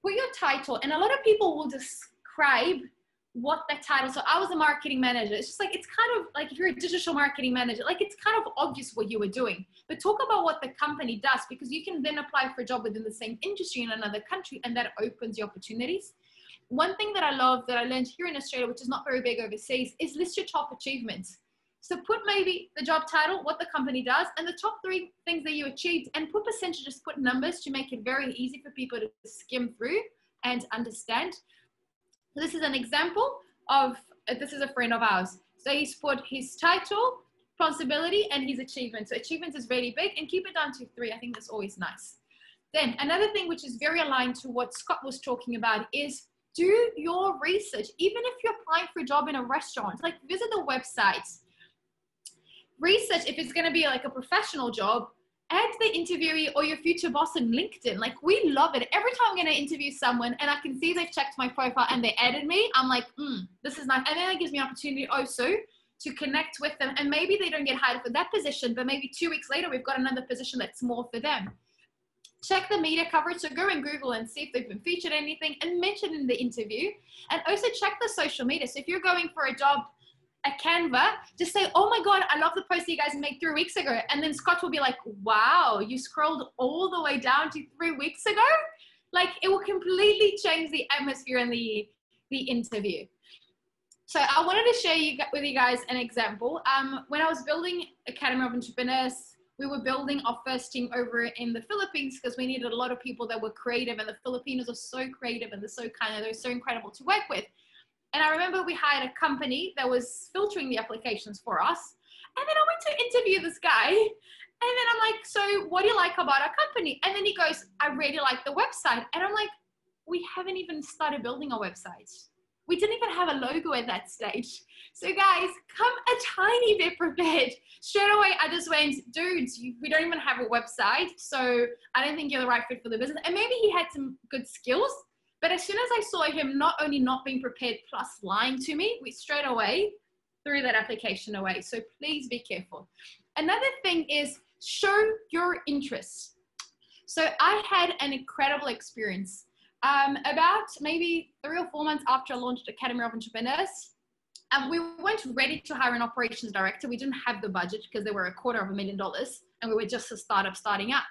put your title, and a lot of people will describe what that title, so I was a marketing manager. It's just like, it's kind of like if you're a digital marketing manager, like it's kind of obvious what you were doing, but talk about what the company does, because you can then apply for a job within the same industry in another country, and that opens your opportunities. One thing that I love that I learned here in Australia, which is not very big overseas, is list your top achievements. So put maybe the job title, what the company does, and the top 3 things that you achieved, and put percentages, put numbers to make it very easy for people to skim through and understand. This is an example of, this is a friend of ours. So he's put his title, responsibility, and his achievement. So achievements is really big, and keep it down to 3. I think that's always nice. Then another thing which is very aligned to what Scott was talking about is do your research. Even if you're applying for a job in a restaurant, like visit the websites. Research if it's going to be like a professional job. Add the interviewee or your future boss in LinkedIn. Like, we love it. Every time I'm going to interview someone and I can see they've checked my profile and they added me, I'm like, this is nice. And then it gives me an opportunity also to connect with them. And maybe they don't get hired for that position, but maybe 2 weeks later, we've got another position that's more for them. Check the media coverage. So go and Google and see if they've been featured anything and mention in the interview. And also check the social media. So if you're going for a job at CANVA, just say, oh my God, I love the post you guys made 3 weeks ago. And then Scott will be like, wow, you scrolled all the way down to 3 weeks ago? Like, it will completely change the atmosphere in the interview. So I wanted to share with you guys an example. When I was building Academy of Entrepreneurs, we were building our first team over in the Philippines because we needed a lot of people that were creative, and the Filipinos are so creative and they're so kind, and they're so incredible to work with. And I remember we hired a company that was filtering the applications for us. And then I went to interview this guy. And then I'm like, so what do you like about our company? And then he goes, I really like the website. And I'm like, we haven't even started building our website. We didn't even have a logo at that stage. So guys, come a tiny bit prepared. straight away, I just went, dude, we don't even have a website. So I don't think you're the right fit for the business. And maybe he had some good skills. But as soon as I saw him not only not being prepared plus lying to me, we straight away threw that application away. So please be careful. Another thing is show your interests. So I had an incredible experience. About maybe 3 or 4 months after I launched Academy of Entrepreneurs, we weren't ready to hire an operations director. We didn't have the budget because they were $250,000 and we were just a startup starting up.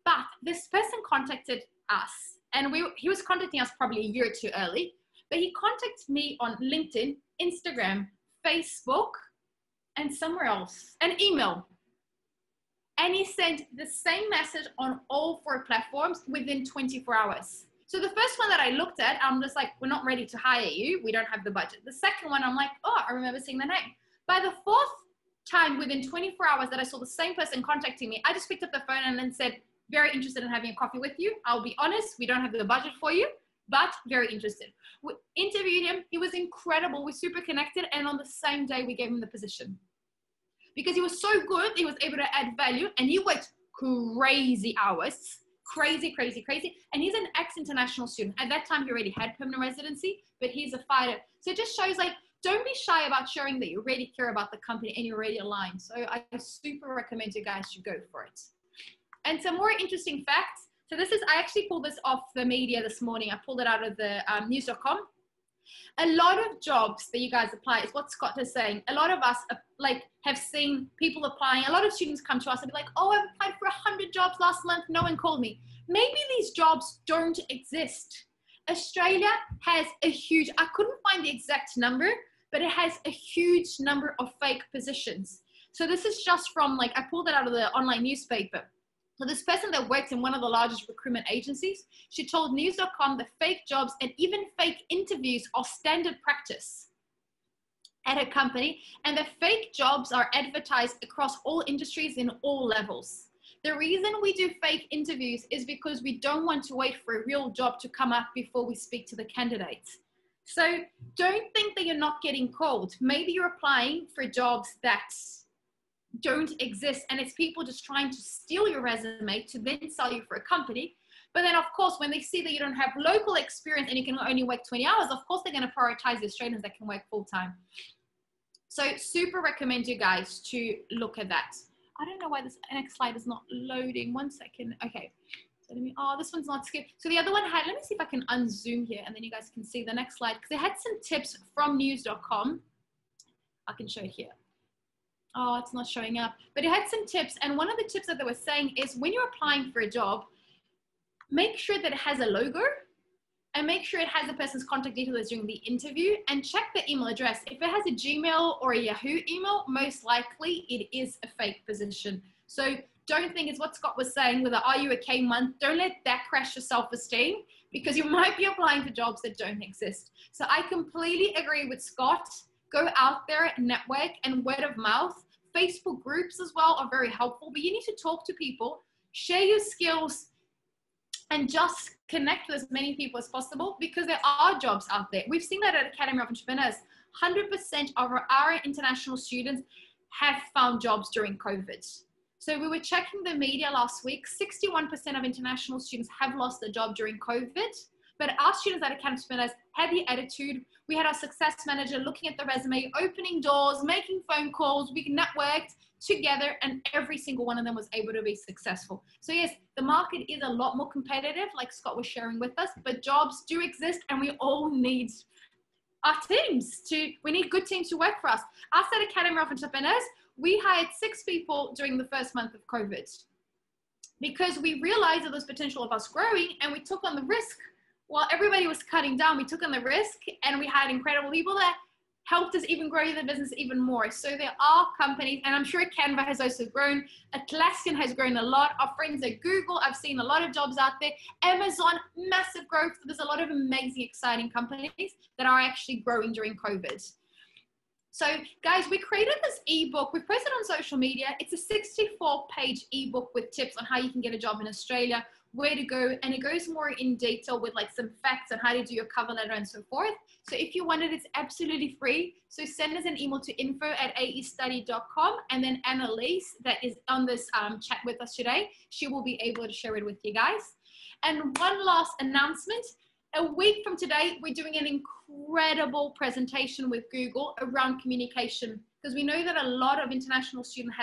But this person contacted us, and he was contacting us probably a year too early, but he contacted me on LinkedIn, Instagram, Facebook, and somewhere else, an email. And he sent the same message on all 4 platforms within 24 hours. So the first one that I looked at, I'm just like, we're not ready to hire you. We don't have the budget. The second one, I'm like, oh, I remember seeing the name. By the 4th time within 24 hours that I saw the same person contacting me, I just picked up the phone and then said, very interested in having a coffee with you. I'll be honest, we don't have the budget for you, but very interested. We interviewed him. He was incredible. We're super connected. And on the same day, we gave him the position. Because he was so good, he was able to add value, and he worked crazy hours, crazy. And he's an ex-international student. At that time, he already had permanent residency, but he's a fighter. So it just shows, like, don't be shy about showing that you really care about the company and you're already aligned. So I super recommend you guys to go for it. And some more interesting facts. So I actually pulled this off the media this morning. I pulled it out of the news.com. A lot of jobs that you guys apply is what Scott is saying. A lot of us have seen people applying. A lot of students come to us and be like, oh, I've applied for 100 jobs last month. No one called me. Maybe these jobs don't exist. Australia has a huge, I couldn't find the exact number, but it has a huge number of fake positions. So this is just from I pulled it out of the online newspaper. So this person that worked in one of the largest recruitment agencies, she told news.com that fake jobs and even fake interviews are standard practice at a company, and that fake jobs are advertised across all industries in all levels. The reason we do fake interviews is because we don't want to wait for a real job to come up before we speak to the candidates. So don't think that you're not getting called. Maybe you're applying for jobs that don't exist, and it's people just trying to steal your resume to then sell you for a company. But then of course, when they see that you don't have local experience and you can only work 20 hours, of course they're going to prioritize the Australians that can work full time. So super recommend you guys to look at that. I don't know why this next slide is not loading. 1 second. Okay. So this one's not skipped. So the other one had, let me see if I can unzoom here and then you guys can see the next slide, because they had some tips from news.com. I can show it here. Oh, it's not showing up, but it had some tips. And one of the tips that they were saying is when you're applying for a job, make sure that it has a logo and make sure it has the person's contact details during the interview, and check the email address. If it has a Gmail or a Yahoo email, most likely it is a fake position. So don't think it's what Scott was saying with the Are You Okay month. Don't let that crash your self-esteem, because you might be applying for jobs that don't exist. So I completely agree with Scott. Go out there, network, and word of mouth. Facebook groups as well are very helpful, but you need to talk to people, share your skills, and just connect with as many people as possible, because there are jobs out there. We've seen that at Academy of Entrepreneurs. 100% of our international students have found jobs during COVID. So we were checking the media last week. 61% of international students have lost their job during COVID. But our students at Academy of Entrepreneurs had the attitude. We had our success manager looking at the resume, opening doors, making phone calls. We networked together, and every single one of them was able to be successful. So yes, the market is a lot more competitive, like Scott was sharing with us, but jobs do exist, and we all need our teams we need good teams to work for us. Us at Academy of Entrepreneurs, we hired 6 people during the first month of COVID because we realized that there's potential of us growing, and we took on the risk. While everybody was cutting down, we took on the risk, and we had incredible people that helped us even grow the business even more. So there are companies, and I'm sure CANVA has also grown. Atlassian has grown a lot. Our friends at Google, I've seen a lot of jobs out there. Amazon, massive growth. There's a lot of amazing, exciting companies that are actually growing during COVID. So guys, we created this ebook. We've posted it on social media. It's a 64-page ebook with tips on how you can get a job in Australia where to go, and it goes more in detail with like some facts on how to do your cover letter and so forth. So if you want it, it's absolutely free. So send us an email to info@aestudy.com, and then Annalise, that is on this chat with us today, she will be able to share it with you guys. And one last announcement. A week from today, we're doing an incredible presentation with Google around communication, because we know that a lot of international students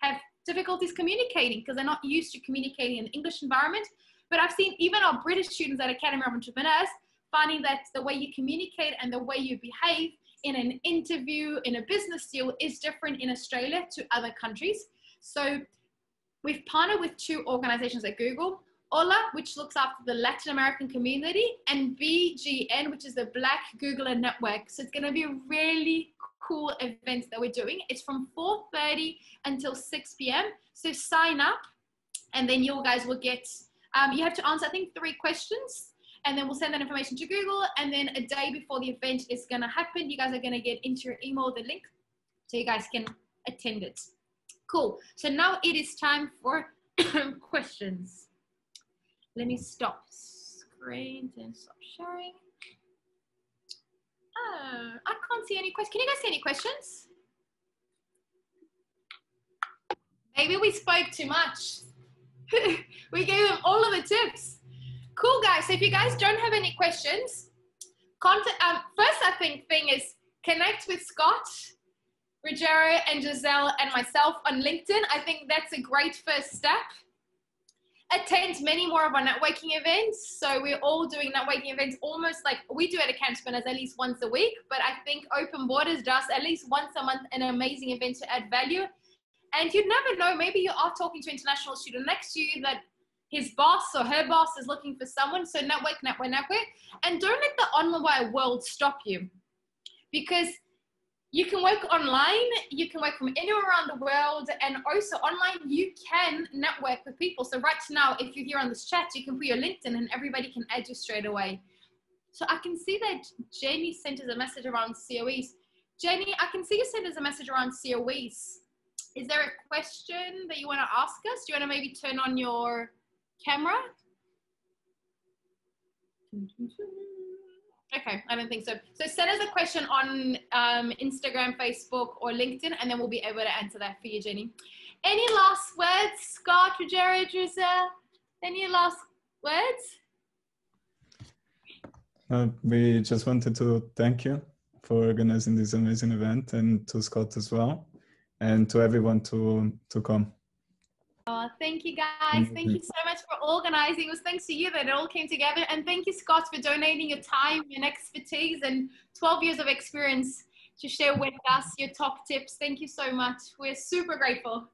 have difficulties communicating because they're not used to communicating in the English environment. But I've seen even our British students at Academy of Entrepreneurs finding that the way you communicate and the way you behave in an interview, in a business deal, is different in Australia to other countries. So we've partnered with 2 organizations at Google, Ola, which looks after the Latin American community, and BGN, which is the Black Googler Network. So it's going to be a really cool event that we're doing. It's from 4:30 until 6 p.m. So sign up, and then you guys will get, you have to answer, I think, 3 questions, and then we'll send that information to Google. And then a day before the event is going to happen, you guys are going to get into your email the link so you guys can attend it. Cool. So now it is time for questions. Let me stop screen and stop sharing. Oh, I can't see any questions. Can you guys see any questions? Maybe we spoke too much. We gave them all of the tips. Cool, guys. So if you guys don't have any questions, contact, first I think thing is connect with Scott, Ruggero, and Joselle and myself on LinkedIn. I think that's a great first step. Attend many more of our networking events. So we're all doing networking events almost like we do at Academy at least once a week, but I think Open Borders does at least once a month an amazing event to add value. And you never know, maybe you are talking to an international student next to you that his boss or her boss is looking for someone. So network, network, network. And don't let the online world stop you, because you can work online, you can work from anywhere around the world, and also online you can network with people. So right now, if you're here on this chat, you can put your LinkedIn and everybody can add you straight away. So I can see that Jamie sent us a message around COEs. Jamie, I can see you sent us a message around COEs. Is there a question that you want to ask us? Do you want to maybe turn on your camera? Okay, I don't think so. So send us a question on Instagram, Facebook, or LinkedIn, and then we'll be able to answer that for you, Jenny. Any last words, Scott, Ruggero, Joselle? Any last words? We just wanted to thank you for organizing this amazing event, and to Scott as well, and to everyone to come. Oh, thank you guys. Thank you so much for organizing. It was thanks to you that it all came together. And thank you, Scott, for donating your time, your expertise, and 12 years of experience to share with us your top tips. Thank you so much. We're super grateful.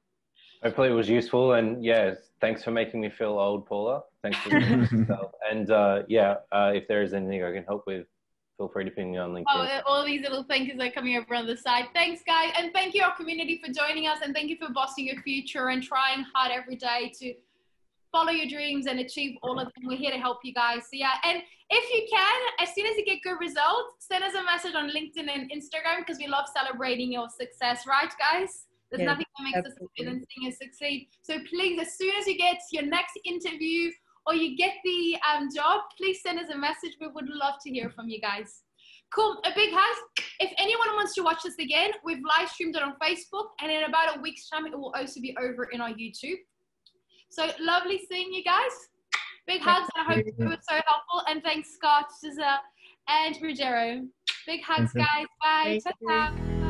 Hopefully it was useful. And yeah, thanks for making me feel old, Paula. Thanks for doing yourself. And if there is anything I can help with, feel free to ping me on LinkedIn. Oh, all these little thank yous are coming over on the side. Thanks, guys. And thank you, our community, for joining us. And thank you for bossing your future and trying hard every day to follow your dreams and achieve all of them. We're here to help you guys. So yeah, and if you can, as soon as you get good results, send us a message on LinkedIn and Instagram, because we love celebrating your success. Right, guys? There's nothing that makes us happy than seeing you succeed. So please, as soon as you get your next interview or you get the job, please send us a message. We would love to hear from you guys. Cool, a big hug. If anyone wants to watch this again, we've live streamed it on Facebook, and in about a week's time, it will also be over in our YouTube. So lovely seeing you guys. Big hugs, and I hope it was so helpful. And thanks, Scott, Giselle, and Ruggero. Big hugs, guys. Bye. Ta-ta.